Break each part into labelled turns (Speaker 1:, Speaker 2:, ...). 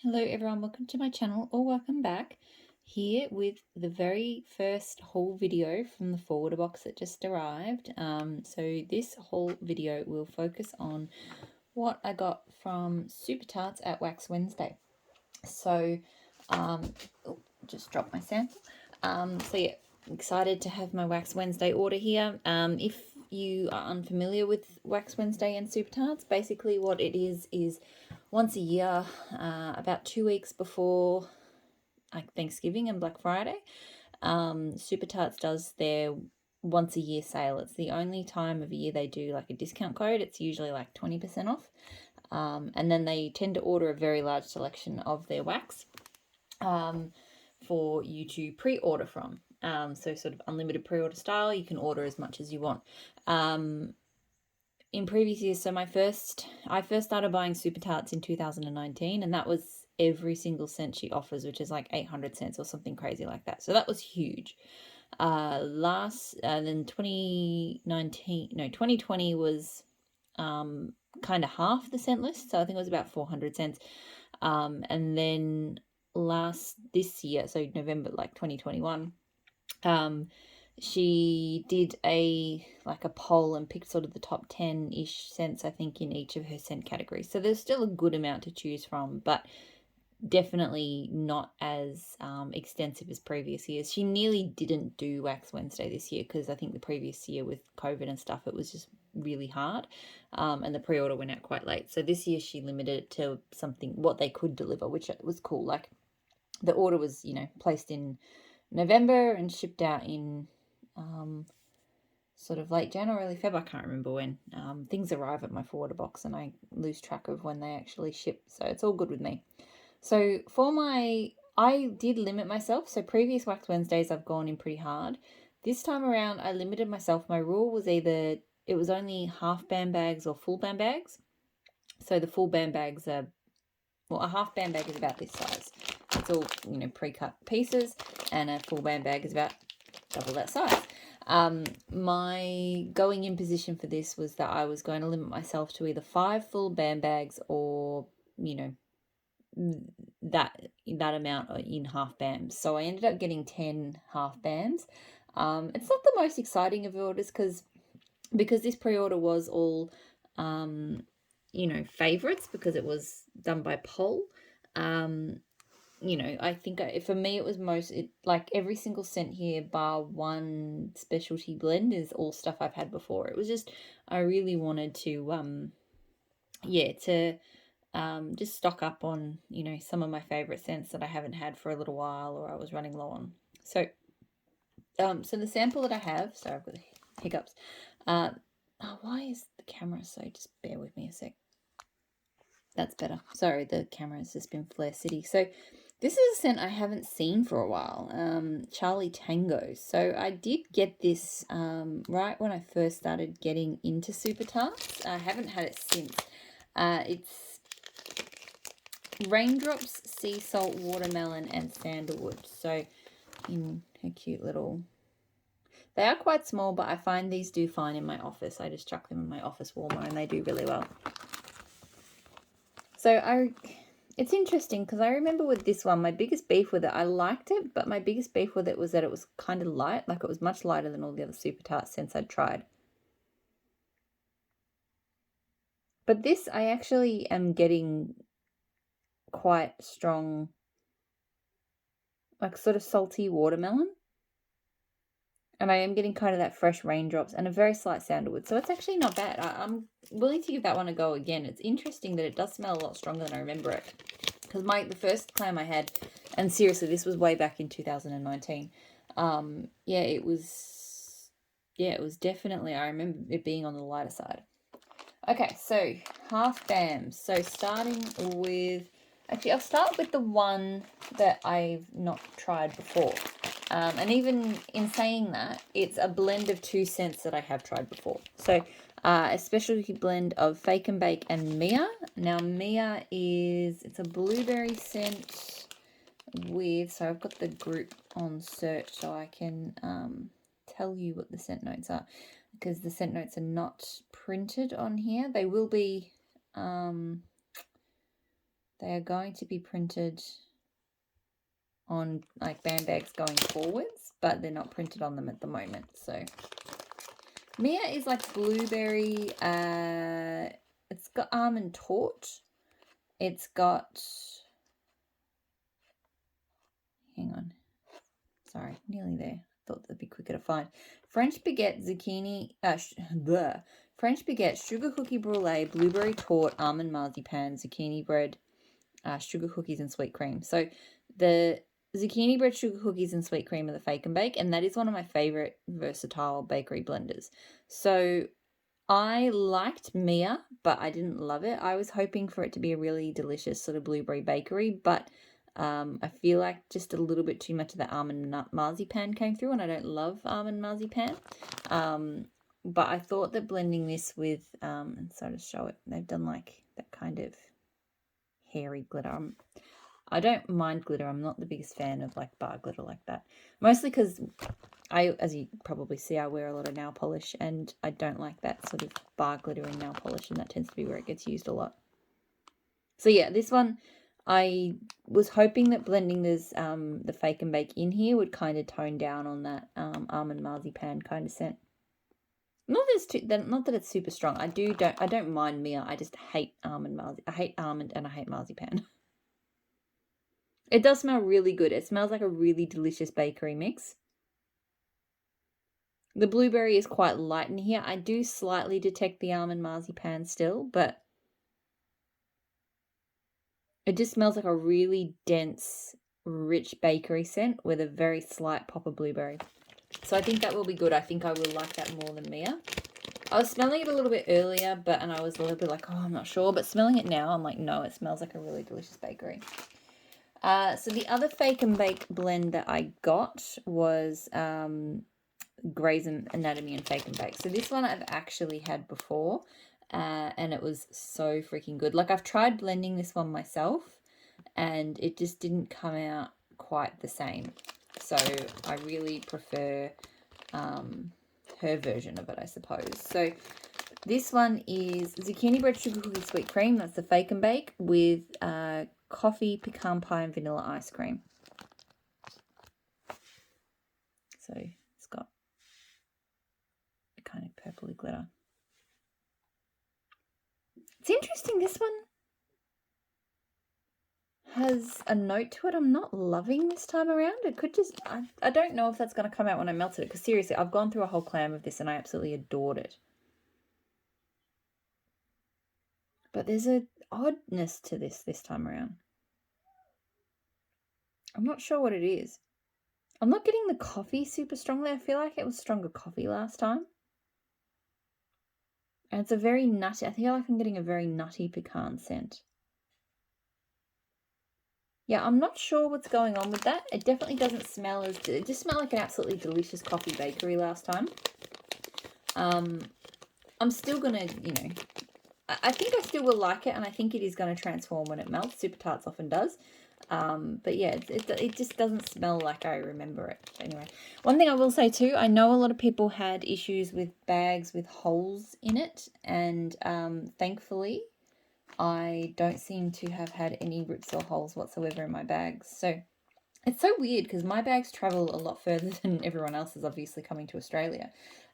Speaker 1: Hello everyone, welcome to my channel or welcome back. Here with the very first haul video from the forwarder box that just arrived. So this whole video will focus on what I got from Super Tarts at Wax Wednesday. So, just dropped my sample. So yeah, excited to have my Wax Wednesday order here. If you are unfamiliar with Wax Wednesday and Super Tarts, basically what it is once a year, about 2 weeks before like Thanksgiving and Black Friday, Super Tarts does their once a year sale. It's the only time of year they do like a discount code. It's usually like 20% off. And then they tend to order a very large selection of their wax for you to pre-order from. So sort of unlimited pre-order style. You can order as much as you want. In previous years, so I first started buying Super Tarts in 2019, and that was every single cent she offers, which is like 800 cents or something crazy like that. So that was huge. Then 2020 was kind of half the cent list, so I think it was about 400 cents. And then this year, so November, like 2021, she did a poll and picked sort of the top 10-ish cents, I think, in each of her cent categories. So there's still a good amount to choose from, but definitely not as extensive as previous years. She nearly didn't do Wax Wednesday this year because I think the previous year with COVID and stuff, it was just really hard, and the pre-order went out quite late. So this year she limited it to what they could deliver, which was cool. Like the order was, placed in November and shipped out in sort of late January, early Feb. I can't remember when. Things arrive at my forwarder box and I lose track of when they actually ship. So it's all good with me. So I did limit myself. So previous Wax Wednesdays, I've gone in pretty hard. This time around, I limited myself. My rule was it was only half band bags or full band bags. So the full band bags are, a half band bag is about this size. It's all, pre-cut pieces, and a full band bag is about double that size. My going in position for this was that I was going to limit myself to either 5 full band bags or, that amount in half bams. So I ended up getting 10 half bams. It's not the most exciting of orders because this pre-order was all, favorites because it was done by poll. I think for me it was like every single cent here bar one specialty blend is all stuff I've had before. It was just, I really wanted to, just stock up on, some of my favorite scents that I haven't had for a little while or I was running low on. So, so the sample that I have, sorry, I've got hiccups. Why is the camera so, just bear with me a sec. That's better. Sorry, the camera has just been Flare City. So this is a scent I haven't seen for a while, Charlie Tango. So I did get this right when I first started getting into Super Tarts. I haven't had it since. It's Raindrops, Sea Salt, Watermelon, and Sandalwood. So in her cute little... They are quite small, but I find these do fine in my office. I just chuck them in my office warmer and they do really well. So it's interesting because I remember with this one, my biggest beef with it, I liked it, but my biggest beef with it was that it was kind of light. Like it was much lighter than all the other Super Tarts scents I'd tried. But this, I actually am getting quite strong, like sort of salty watermelon. And I am getting kind of that fresh Raindrops and a very slight sandalwood. So it's actually not bad. I'm willing to give that one a go again. It's interesting that it does smell a lot stronger than I remember it. Because the first clam I had, and seriously, this was way back in 2019. It was definitely, I remember it being on the lighter side. Okay, so half bams. So starting with, actually I'll start with the one that I've not tried before. And even in saying that, it's a blend of 2 scents that I have tried before. So a specialty blend of Fake and Bake and Mia. Now Mia it's a blueberry scent with, so I've got the group on search so I can tell you what the scent notes are, because the scent notes are not printed on here. They will be they are going to be printed on like band bags going forwards, but they're not printed on them at the moment. So Mia is like blueberry, it's got almond torte. It's got, hang on, sorry, nearly there. Thought that'd be quicker to find. French baguette, zucchini, French baguette, sugar cookie brulee, blueberry torte, almond marzipan, zucchini bread, sugar cookies and sweet cream. So the zucchini bread, sugar cookies and sweet cream are the fake and bake, and that is one of my favorite versatile bakery blenders. So I liked Mia, but I didn't love it. I was hoping for it to be a really delicious sort of blueberry bakery, but I feel like just a little bit too much of the almond nut marzipan came through, and I don't love almond marzipan. But I thought that blending this with, and so to show it, they've done like that kind of hairy glitter. I don't mind glitter. I'm not the biggest fan of like bar glitter like that. Mostly because as you probably see, I wear a lot of nail polish, and I don't like that sort of bar glittering nail polish, and that tends to be where it gets used a lot. So yeah, this one, I was hoping that blending this the fake and bake in here would kind of tone down on that almond marzipan kind of scent. Not that it's super strong. I don't mind Mia. I just hate almond I hate almond and I hate marzipan. It does smell really good. It smells like a really delicious bakery mix. The blueberry is quite light in here. I do slightly detect the almond marzipan still, but it just smells like a really dense, rich bakery scent with a very slight pop of blueberry. So I think that will be good. I think I will like that more than Mia. I was smelling it a little bit earlier, and I was a little bit like, oh, I'm not sure. But smelling it now, I'm like, no, it smells like a really delicious bakery. So the other fake and bake blend that I got was Grey's Anatomy and Fake and Bake. So this one I've actually had before, and it was so freaking good. Like, I've tried blending this one myself, and it just didn't come out quite the same. So I really prefer her version of it, I suppose. So this one is zucchini bread, sugar cookie, sweet cream. That's the Fake and Bake with coffee, pecan pie, and vanilla ice cream. So it's got a kind of purpley glitter. It's interesting, this one has a note to it I'm not loving this time around. It could just, I don't know if that's going to come out when I melted it, because seriously, I've gone through a whole clam of this and I absolutely adored it. But there's an oddness to this time around. I'm not sure what it is. I'm not getting the coffee super strongly. I feel like it was stronger coffee last time. And it's a very nutty, I feel like I'm getting a very nutty pecan scent. Yeah, I'm not sure what's going on with that. It definitely doesn't smell as, it just smelled like an absolutely delicious coffee bakery last time. I'm still going to, I think I still will like it, and I think it is going to transform when it melts. Super Tarts often does. But yeah, it just doesn't smell like I remember it. Anyway, one thing I will say too, I know a lot of people had issues with bags with holes in it, and thankfully I don't seem to have had any rips or holes whatsoever in my bags. So it's so weird because my bags travel a lot further than everyone else's, obviously coming to Australia,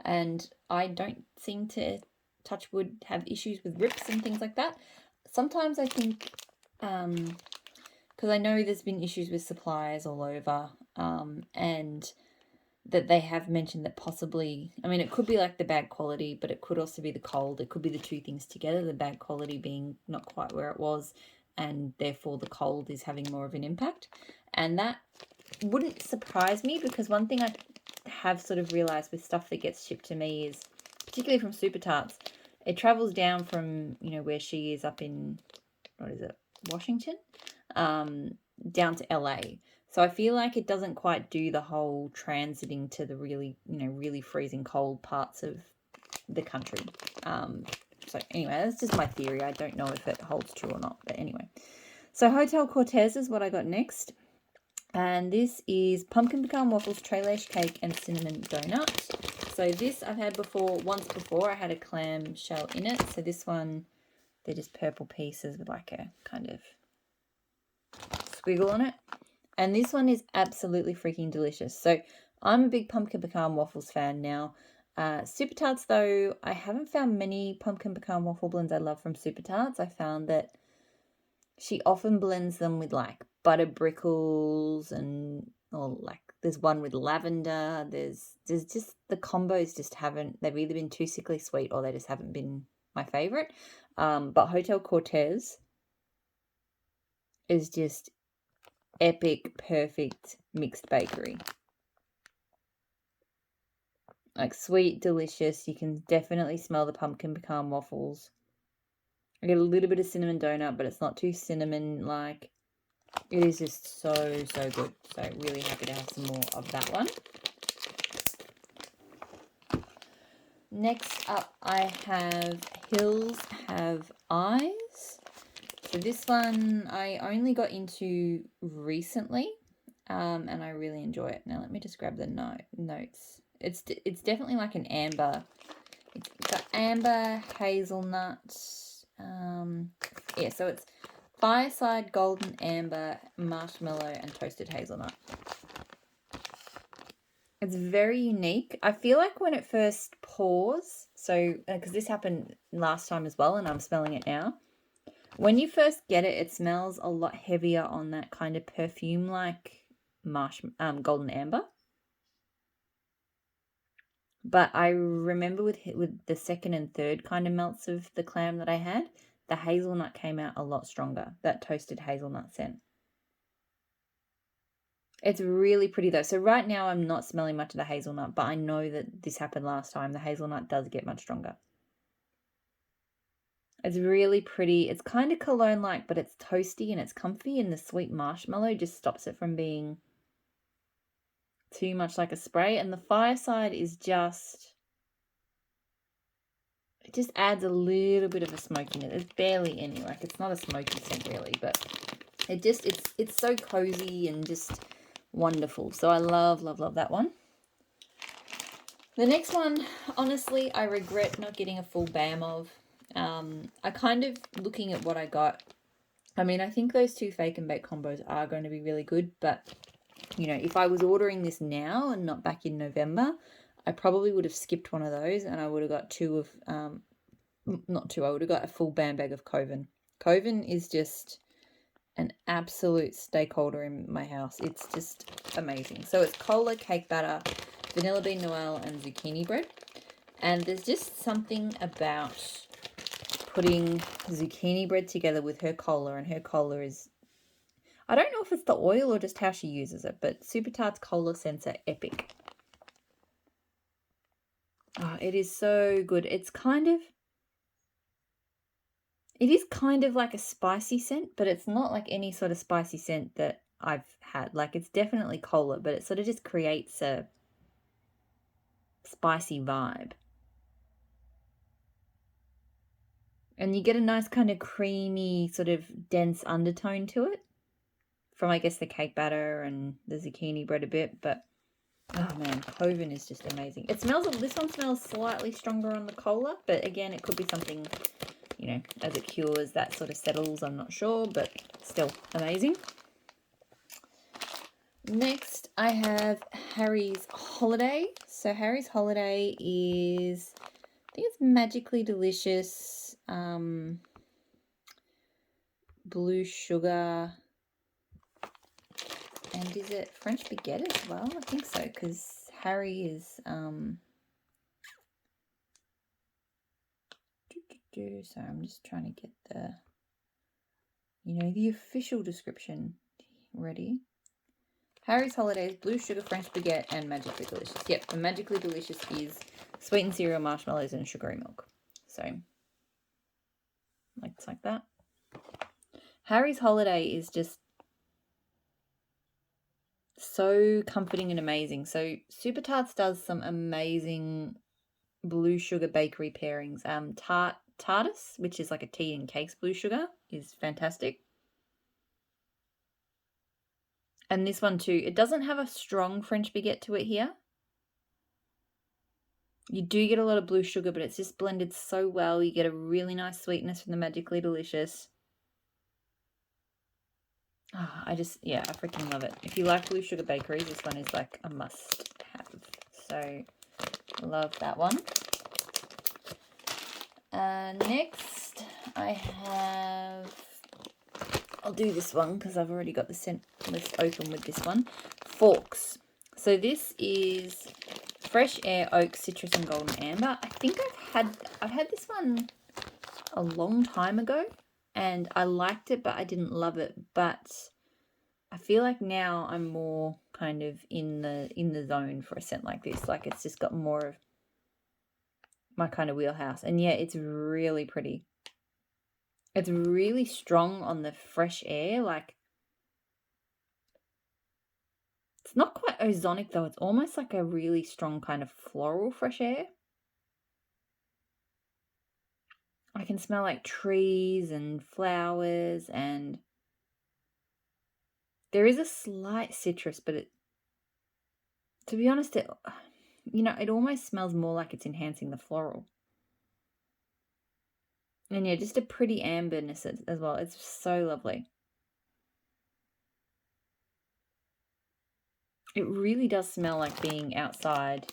Speaker 1: and I don't seem to, touch wood, have issues with rips and things like that. Sometimes I think because I know there's been issues with suppliers all over, and that they have mentioned that possibly, I mean, it could be like the bag quality, but it could also be the cold. It could be the two things together, the bag quality being not quite where it was, and therefore the cold is having more of an impact. And that wouldn't surprise me, because one thing I have sort of realised with stuff that gets shipped to me is, particularly from Super Tarts, it travels down from, where she is up in, Washington, down to LA. So I feel like it doesn't quite do the whole transiting to the really, really freezing cold parts of the country. So anyway, that's just my theory. I don't know if it holds true or not, but anyway. So Hotel Cortez is what I got next. And this is pumpkin pecan waffles, Trey Lash cake, and cinnamon donut. So this I've had once before. I had a clam shell in it. So this one, they're just purple pieces with like a kind of squiggle on it. And this one is absolutely freaking delicious. So I'm a big pumpkin pecan waffles fan now. Super Tarts, though, I haven't found many pumpkin pecan waffle blends I love from Super Tarts. I found that she often blends them with like butter brickles or like there's one with lavender. There's just the combos just haven't, they've either been too sickly sweet or they just haven't been my favorite. But Hotel Cortez is just epic, perfect mixed bakery. Like sweet, delicious. You can definitely smell the pumpkin pecan waffles. I get a little bit of cinnamon donut, but it's not too cinnamon like. It is just so good. So really happy to have some more of that one. Next up, I have Hills Have Eyes. So this one I only got into recently, and I really enjoy it. Now let me just grab the notes. It's definitely like an amber. It's got amber, hazelnut. Yeah, so it's fireside, golden amber, marshmallow, and toasted hazelnut. It's very unique. I feel like when it first pours, so because this happened last time as well, and I'm smelling it now. When you first get it, it smells a lot heavier on that kind of perfume like golden amber. But I remember with the second and third kind of melts of the clam that I had, the hazelnut came out a lot stronger, that toasted hazelnut scent. It's really pretty though. So right now I'm not smelling much of the hazelnut, but I know that this happened last time. The hazelnut does get much stronger. It's really pretty. It's kind of cologne-like, but it's toasty and it's comfy, and the sweet marshmallow just stops it from being too much like a spray. And the fireside is just, it just adds a little bit of a smokiness. There's barely any, like it's not a smoky scent really, but it just, it's so cozy and just wonderful. So I love that one. The next one, honestly, I regret not getting a full BAM of. I kind of, looking at what I got, I mean, I think those two fake and bake combos are going to be really good, but you know, if I was ordering this now and not back in November, I probably would have skipped one of those and I would have got I would have got a full BAM bag of Coven. Coven is just an absolute stakeholder in my house. It's just amazing. So it's cola, cake batter, vanilla bean noel, and zucchini bread. And there's just something about putting zucchini bread together with her cola, and her cola is, I don't know if it's the oil or just how she uses it, but Super Tarts cola scents are epic. Oh, it is so good. It is kind of like a spicy scent, but it's not like any sort of spicy scent that I've had. Like it's definitely cola, but it sort of just creates a spicy vibe. And you get a nice kind of creamy, sort of dense undertone to it from, I guess, the cake batter and the zucchini bread a bit. But, oh man, Coven is just amazing. This one smells slightly stronger on the cola, but again, it could be something, you know, as it cures, that sort of settles, I'm not sure, but still amazing. Next, I have Harry's Holiday. So Harry's Holiday is, I think it's magically delicious, blue sugar, and is it French baguette as well? I think so, because Harry is, so I'm just trying to get the official description ready. Harry's Holiday is blue sugar, French baguette, and magically delicious. Yep, the magically delicious is sweetened cereal, marshmallows, and sugary milk. So, it's like that. Harry's Holiday is just so comforting and amazing. So Super Tarts does some amazing blue sugar bakery pairings. Tarts, which is like a tea and cakes blue sugar, is fantastic. And this one too, it doesn't have a strong French baguette to it here. You do get a lot of blue sugar, but it's just blended so well. You get a really nice sweetness from the magically delicious. I freaking love it. If you like Blue Sugar Bakeries, this one is like a must have. So love that one. Next I have, I'll do this one because I've already got the scent list open with this one. Forks. So this is Fresh Air Oak Citrus and Golden Amber. I think I've had this one a long time ago and I liked it, but I didn't love it. But I feel like now I'm more kind of in the zone for a scent like this. Like it's just got more of my kind of wheelhouse. And yeah, it's really pretty. It's really strong on the fresh air. Like it's not quite ozonic though. It's almost like a really strong kind of floral fresh air. I can smell like trees and flowers, and there is a slight citrus, but to be honest, it almost smells more like it's enhancing the floral. And yeah, just a pretty amberness as well. It's so lovely. It really does smell like being outside.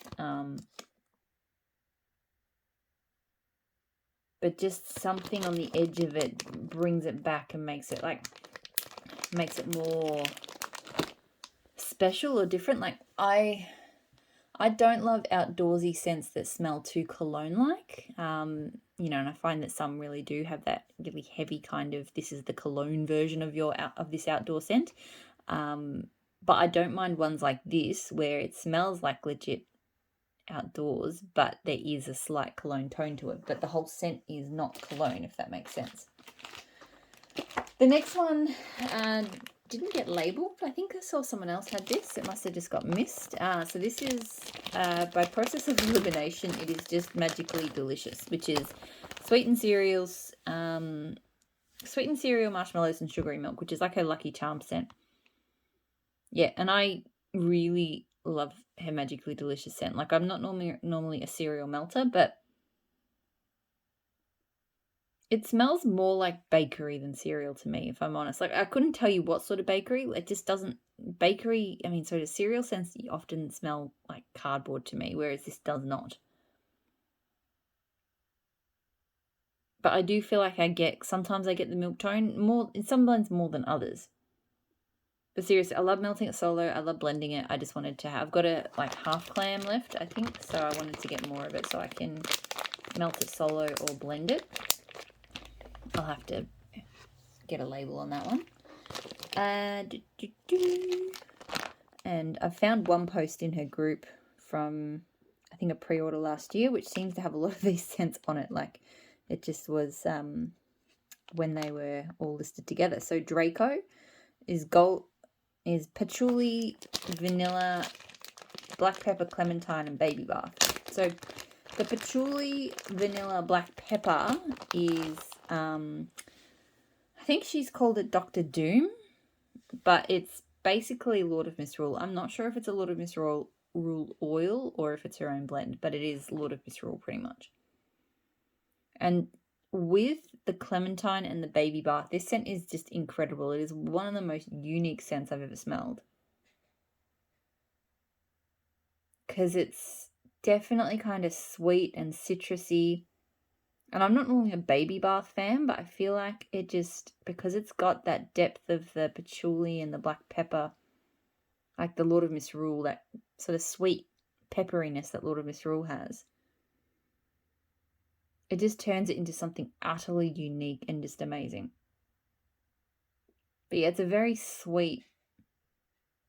Speaker 1: But just something on the edge of it brings it back and makes it more special or different. Like I don't love outdoorsy scents that smell too cologne-like. And I find that some really do have that really heavy kind of, this is the cologne version of this outdoor scent. But I don't mind ones like this where it smells like legit outdoors, but there is a slight cologne tone to it. But the whole scent is not cologne, if that makes sense. The next one didn't get labeled. I think I saw someone else had this. It must have just got missed. So this is, by process of elimination, it is just magically delicious, which is sweetened cereal, marshmallows, and sugary milk, which is like a Lucky Charms scent. Yeah, and I really love her magically delicious scent. Like I'm not normally a cereal melter, but it smells more like bakery than cereal to me, if I'm honest. Like I couldn't tell you what sort of bakery. It just doesn't the cereal scents often smell like cardboard to me, whereas this does not. But I do feel like sometimes I get the milk tone more, sometimes more than others. But seriously, I love melting it solo. I love blending it. I just wanted to I've got a half clam left, I think. So I wanted to get more of it so I can melt it solo or blend it. I'll have to get a label on that one. And I found one post in her group from, I think, a pre-order last year, which seems to have a lot of these scents on it. Like it just was when they were all listed together. So Draco is patchouli, vanilla, black pepper, clementine, and baby bath. So the patchouli, vanilla, black pepper is, I think she's called it Dr. Doom, but it's basically Lord of Misrule. I'm not sure if it's a Lord of Misrule oil or if it's her own blend, but it is Lord of Misrule pretty much. And with the clementine and the baby bath, this scent is just incredible. It is one of the most unique scents I've ever smelled. Because it's definitely kind of sweet and citrusy. And I'm not normally a baby bath fan, but I feel like it just, because it's got that depth of the patchouli and the black pepper, like the Lord of Misrule, that sort of sweet pepperiness that Lord of Misrule has. It just turns it into something utterly unique and just amazing. But yeah, it's a very sweet,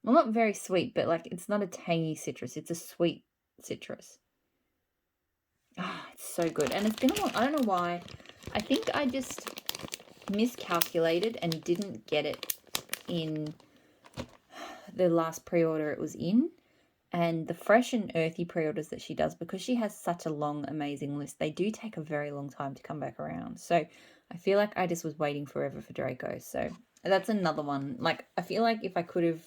Speaker 1: well, not very sweet, but like it's not a tangy citrus. It's a sweet citrus. It's so good. And it's been a long, I don't know why. I think I just miscalculated and didn't get it in the last pre-order it was in. And the fresh and earthy pre-orders that she does, because she has such a long, amazing list, they do take a very long time to come back around. So I feel like I just was waiting forever for Draco. So that's another one. Like, I feel like if I could have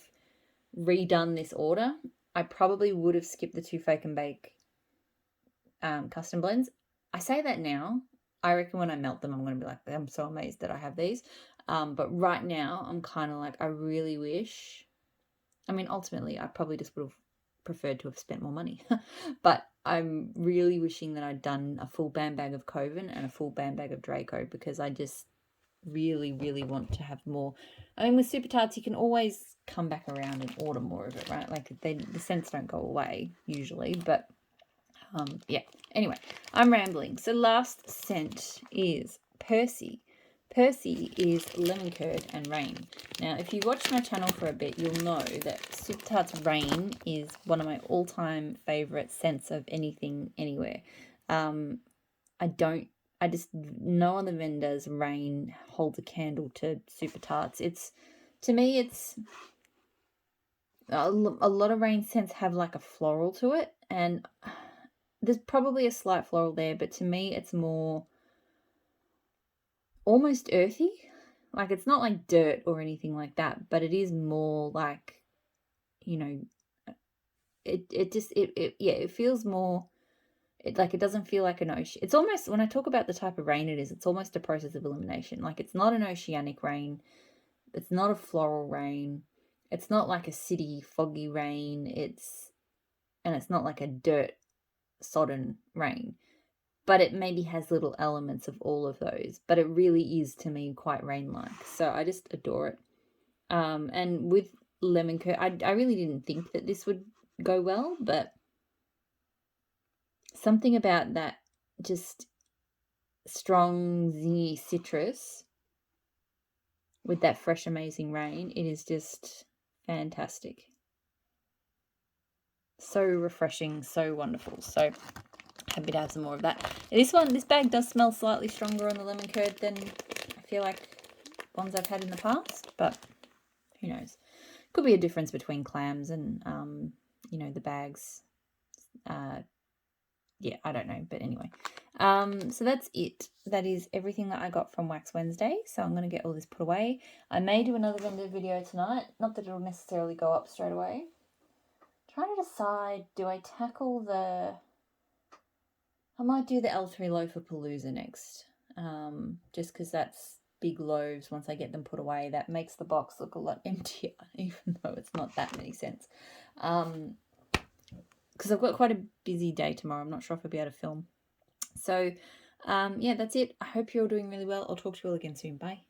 Speaker 1: redone this order, I probably would have skipped the 2 Fake and Bake custom blends. I say that now. I reckon when I melt them, I'm going to be like, I'm so amazed that I have these. But right now I'm kind of like, I really wish, I mean, ultimately I probably just would have preferred to have spent more money, but I'm really wishing that I'd done a full band bag of Coven and a full band bag of Draco, because I just really, really want to have more. I mean, with Super Tarts, you can always come back around and order more of it, right? Like, the scents don't go away usually, but yeah. Anyway, I'm rambling. So last scent is Percy. Percy is lemon curd and rain. Now, if you watch my channel for a bit, you'll know that Super Tarts Rain is one of my all-time favourite scents of anything, anywhere. I just, no other vendor's Rain holds a candle to Super Tarts. To me, it's, a lot of Rain scents have like a floral to it, and there's probably a slight floral there, but to me, it's more almost earthy. Like, it's not like dirt or anything like that, but it is more like, you know, it feels more, it doesn't feel like an ocean. It's almost, when I talk about the type of rain it is, it's almost a process of elimination. Like, it's not an oceanic rain. It's not a floral rain. It's not like a city foggy rain. And it's not like a dirt sodden rain. But it maybe has little elements of all of those. But it really is, to me, quite rain-like. So I just adore it. And with lemon curd, I really didn't think that this would go well, but something about that just strong, zingy citrus with that fresh, amazing rain, it is just fantastic. So refreshing, so wonderful. So happy to have some more of that. This bag does smell slightly stronger on the lemon curd than I feel like ones I've had in the past, but who knows? Could be a difference between clams and, the bags. Yeah, I don't know, but anyway. So that's it. That is everything that I got from Wax Wednesday. So I'm going to get all this put away. I may do another vendor video tonight. Not that it'll necessarily go up straight away. Trying to decide, do I tackle I might do the L3 loaf of Palooza next. Just because that's big loaves. Once I get them put away, that makes the box look a lot emptier, even though it's not that many cents. Because I've got quite a busy day tomorrow. I'm not sure if I'll be able to film. So, yeah, that's it. I hope you're all doing really well. I'll talk to you all again soon. Bye.